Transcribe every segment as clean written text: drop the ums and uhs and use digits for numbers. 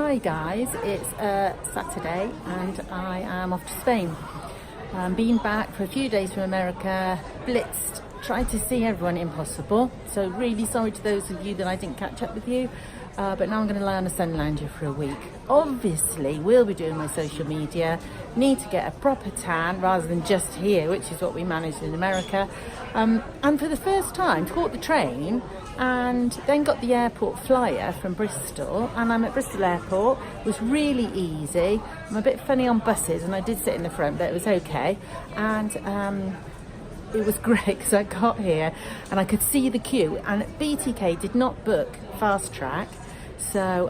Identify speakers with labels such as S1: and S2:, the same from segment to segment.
S1: Hi guys, it's Saturday and I am off to Spain. Been back for a few days from America, blitzed, tried to see everyone, impossible. So really sorry to those of you that I didn't catch up with you, but now I'm going to lie on a sun lounger for a week. Obviously, we'll be doing my social media, need to get a proper tan rather than just here, which is what we managed in America. And for the first time, caught the train and then got the airport flyer from Bristol, and I'm at Bristol Airport. It was really easy. I'm a bit funny on buses and I did sit in the front, but it was okay. And it was great because I got here and I could see the queue, and BTK did not book fast track. So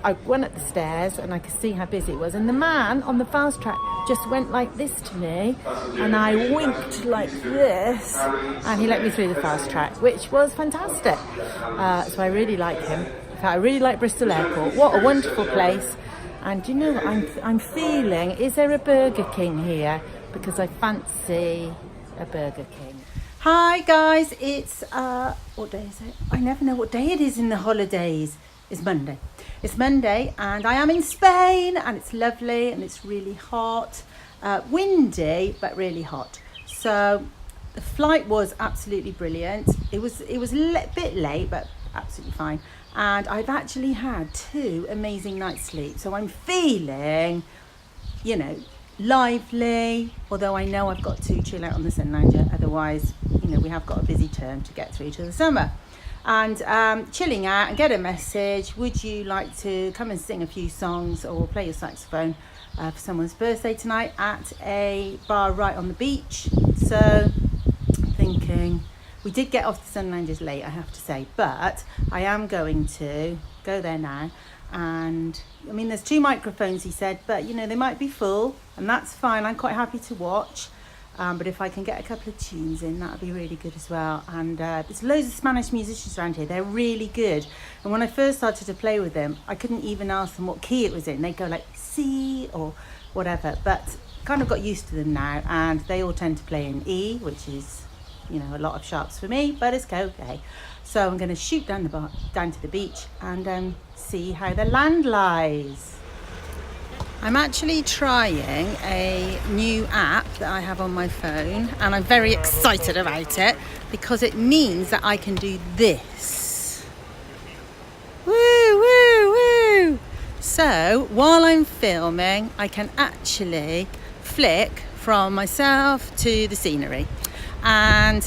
S1: I went up the stairs and I could see how busy it was, and the man on the fast track just went like this to me and I winked like this and he let me through the fast track, which was fantastic. So I really like him. In fact, I really like Bristol Airport. What a wonderful place. And you know, I'm feeling, is there a Burger King here? Because I fancy a Burger King. Hi guys, it's what day is it? I never know what day it is in the holidays. It's Monday. It's Monday and I am in Spain and it's lovely and it's really hot, windy but really hot. So the flight was absolutely brilliant. It was a bit late but absolutely fine, and I've actually had 2 amazing nights sleep, so I'm feeling, you know, lively, although I know I've got to chill out on the sun lounger, otherwise, you know, we have got a busy term to get through to the summer. And chilling out and get a message, would you like to come and sing a few songs or play your saxophone for someone's birthday tonight at a bar right on the beach? So I'm thinking, we did get off the sun loungers late, I have to say, but I am going to go there now. And I mean, there's 2 microphones, he said, but you know, they might be full and that's fine. I'm quite happy to watch. But if I can get a couple of tunes in, that would be really good as well. And there's loads of Spanish musicians around here. They're really good. And when I first started to play with them, I couldn't even ask them what key it was in. They'd go like C or whatever. But kind of got used to them now. And they all tend to play in E, which is, you know, a lot of sharps for me, but it's okay. So I'm going to shoot down to the beach and see how the land lies. I'm actually trying a new app that I have on my phone, and I'm very excited about it because it means that I can do this. Woo, woo, woo! So while I'm filming, I can actually flick from myself to the scenery. And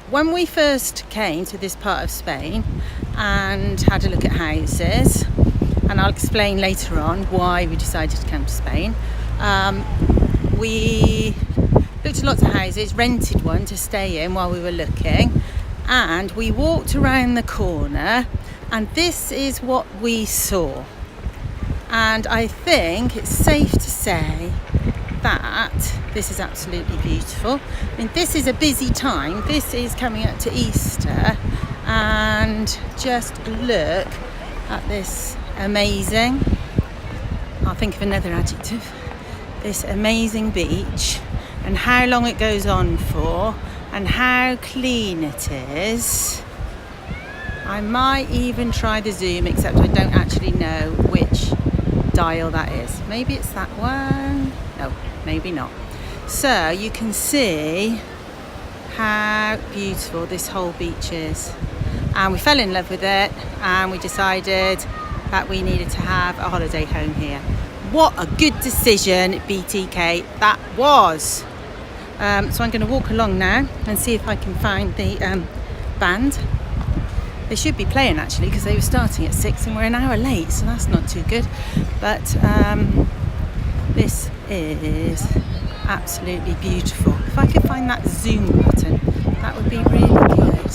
S1: when we first came to this part of Spain and had a look at houses, and I'll explain later on why we decided to come to Spain. We looked at lots of houses, rented one to stay in while we were looking, and we walked around the corner and this is what we saw. And I think it's safe to say that this is absolutely beautiful. I mean, this is a busy time. This is coming up to Easter, and just look at this amazing, I'll think of another adjective, this amazing beach, and how long it goes on for and how clean it is. I might even try the zoom, except I don't actually know which dial that is. Maybe it's that one, no, maybe not. So you can see how beautiful this whole beach is, and we fell in love with it and we decided that we needed to have a holiday home here. What a good decision, BTK, that was. So I'm going to walk along now and see if I can find the band. They should be playing actually, because they were starting at 6 and we're an hour late, so that's not too good. But this is absolutely beautiful. If I could find that zoom button, that would be really good.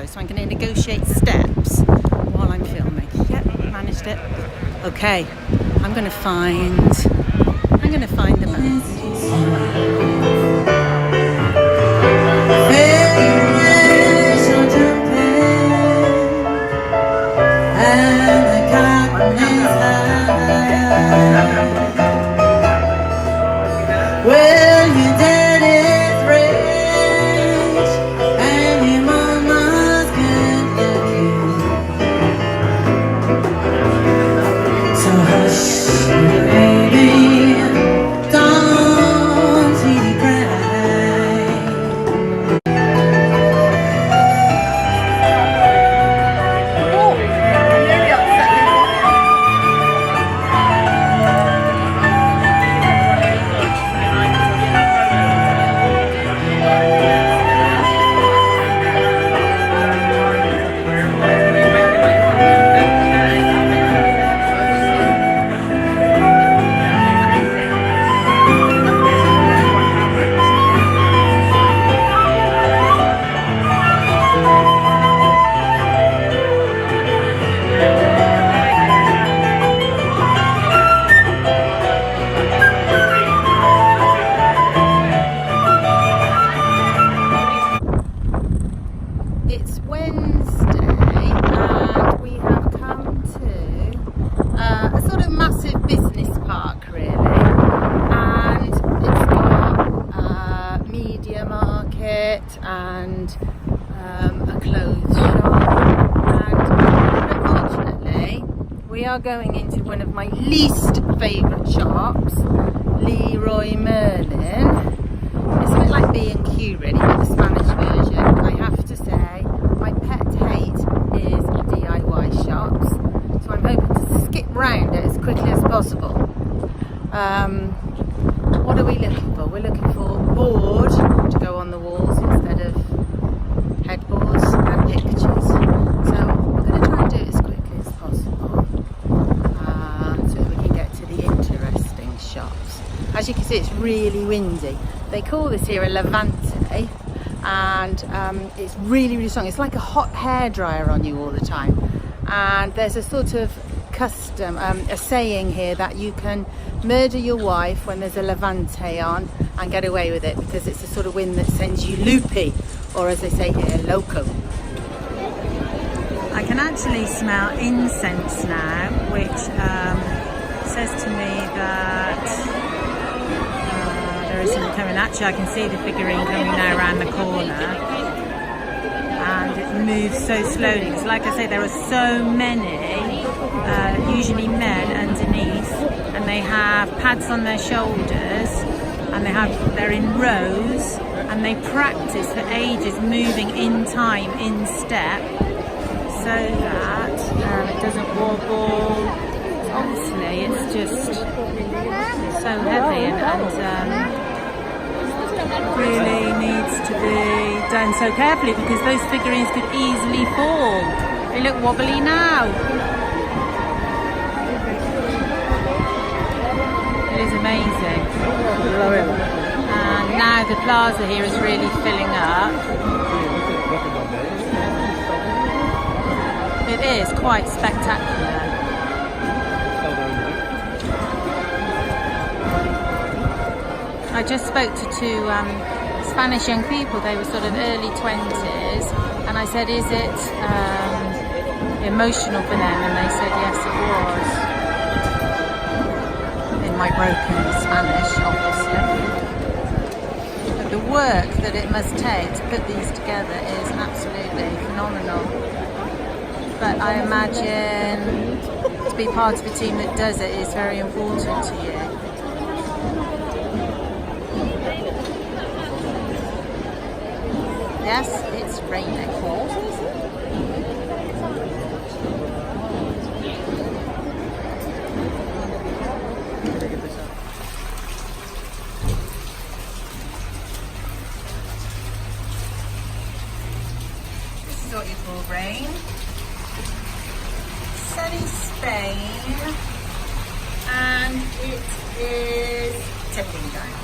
S1: So I'm going to negotiate steps while I'm filming. Yep, managed it. Okay, I'm going to find the band. Well, you did it rich, and your mama's good looking. media market and a clothes shop. And unfortunately, we are going into one of my least favourite shops, Leroy Merlin. It's a bit like B&Q really, but the Spanish version. I have to say, my pet hate is DIY shops, so I'm hoping to skip round it as quickly as possible. What are we looking for? We're looking for board to go on the walls instead of headboards and pictures. So we're going to try and do it as quickly as possible, so we can get to the interesting shops. As you can see, it's really windy. They call this here a Levante, and it's really, really strong. It's like a hot hairdryer on you all the time. And there's a sort of custom, a saying here that you can murder your wife when there's a Levante on and get away with it, because it's the sort of wind that sends you loopy, or as they say here, loco. I can actually smell incense now, which says to me that there is something coming. Actually, I can see the figurine coming now around the corner, and it moves so slowly. Because like I say, there are so many, usually men underneath, and they have pads on their shoulders, and they're in rows, and they practice for ages moving in time, in step, so that it doesn't wobble. Obviously, it's just so heavy and really needs to be done so carefully, because those figurines could easily fall. They look wobbly now. It is amazing. And now the plaza here is really filling up. It is quite spectacular. I just spoke to two Spanish young people. They were sort of early 20s, and I said, is it emotional for them? And they said yes, it was. In my broken Spanish, obviously. But the work that it must take to put these together is absolutely phenomenal. But I imagine to be part of a team that does it is very important to you. Yes, it's raining. This is what you call rain. Sunny Spain, and it is tipping down.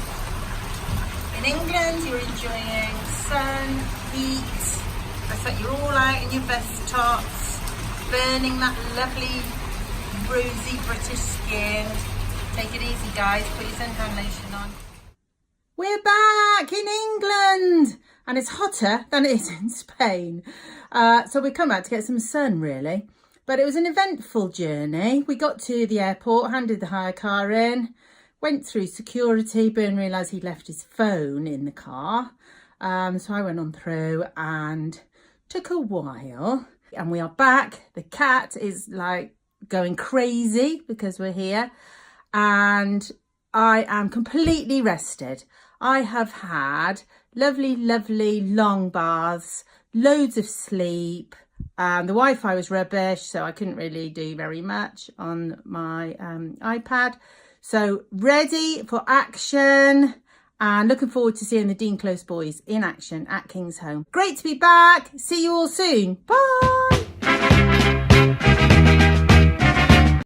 S1: In England, you're enjoying sun, heat. That's like you're all out in your vest tops, burning that lovely rosy British skin. Take it easy, guys. Put your suntan lotion on. We're back in England, and it's hotter than it is in Spain. So we've come out to get some sun, really. But it was an eventful journey. We got to the airport, handed the hire car in, went through security. Byrne realised he'd left his phone in the car. So I went on through and took a while. And we are back. The cat is like going crazy because we're here. And I am completely rested. I have had lovely, lovely long baths, loads of sleep. The Wi-Fi was rubbish, so I couldn't really do very much on my iPad. So ready for action, and looking forward to seeing the Dean Close boys in action at Kingsholm. Great to be back. See you all soon. Bye.